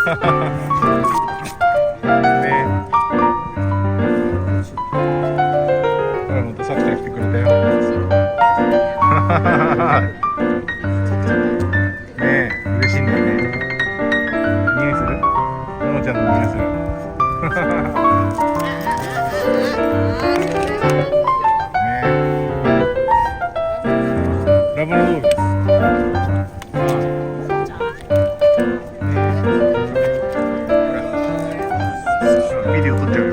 ほら、またさきちゃん来てくれたよ。ねえ、嬉しいんだよね。匂いする？ももちゃんの匂いする。ラブラドールです。ビデオ撮っちゃうよ。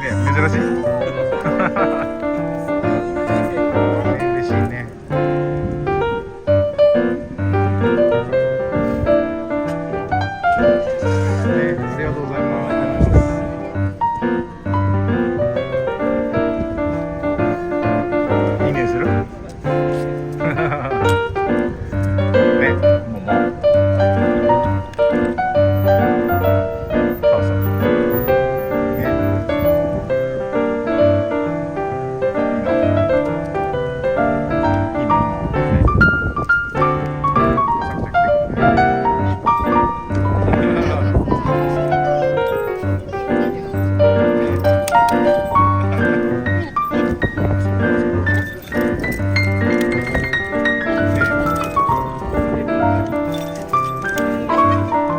ね、珍しい。嬉しいね。ありがとうございます。いい匂いする？ね、もも。そうそう。ね。いいの。いいの。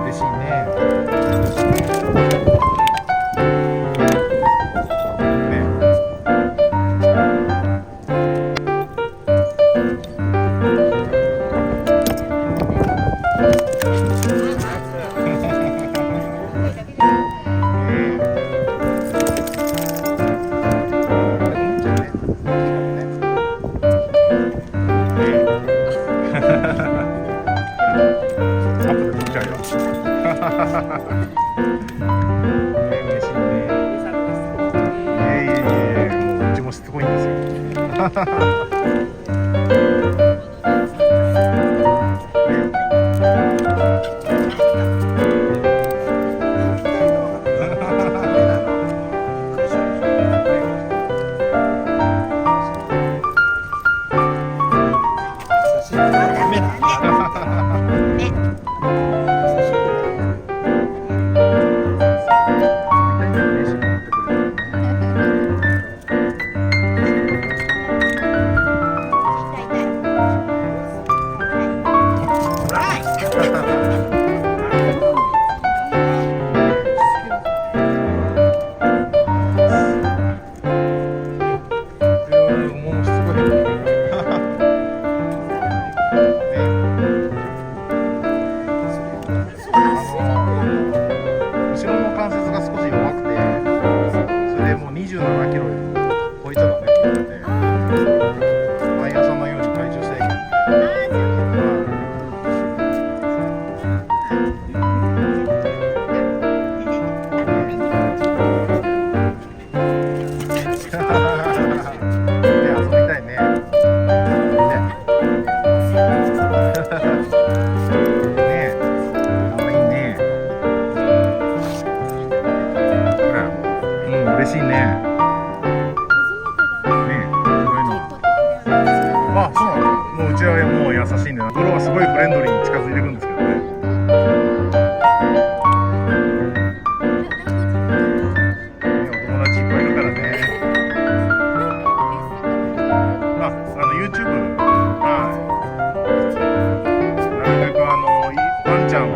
嬉しいね。もううちもしつこいんですよ。後ろの関節が少し弱くて、それでもう27キロ超えちゃダメって言ってて、毎朝のように体重制限で遊びたいね。嬉しいね。ねえ、こういうの。あ、そうなの？もううちはもう優しいんだよ。プロはすごいフレンドリーに近づいていくんですけどね。お友達いっぱいいるからね。YouTube、はい。なるべくワンちゃんは